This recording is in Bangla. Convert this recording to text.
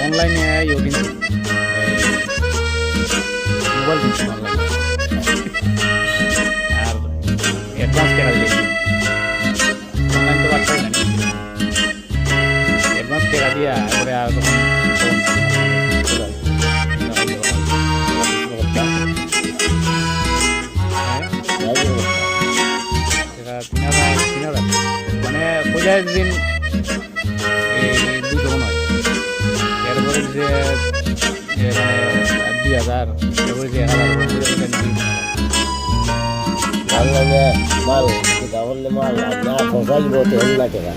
অনলাইনে ইয়ে কিন্তু মোবাইল কিনছি অনলাইনে আর অ্যাডভান্স টাকা দিয়েছি অনলাইন তো বাড়তে না অ্যাডভান্স টাকা দিয়া এবারে আর তখন মানে পূজার দিন এই 200 নয় এরপরে যে মানে 2000 এরপরে যে 1000 মাল লাগে মাল এটা বললে মাল না ফসাই বলতে হল না কেনা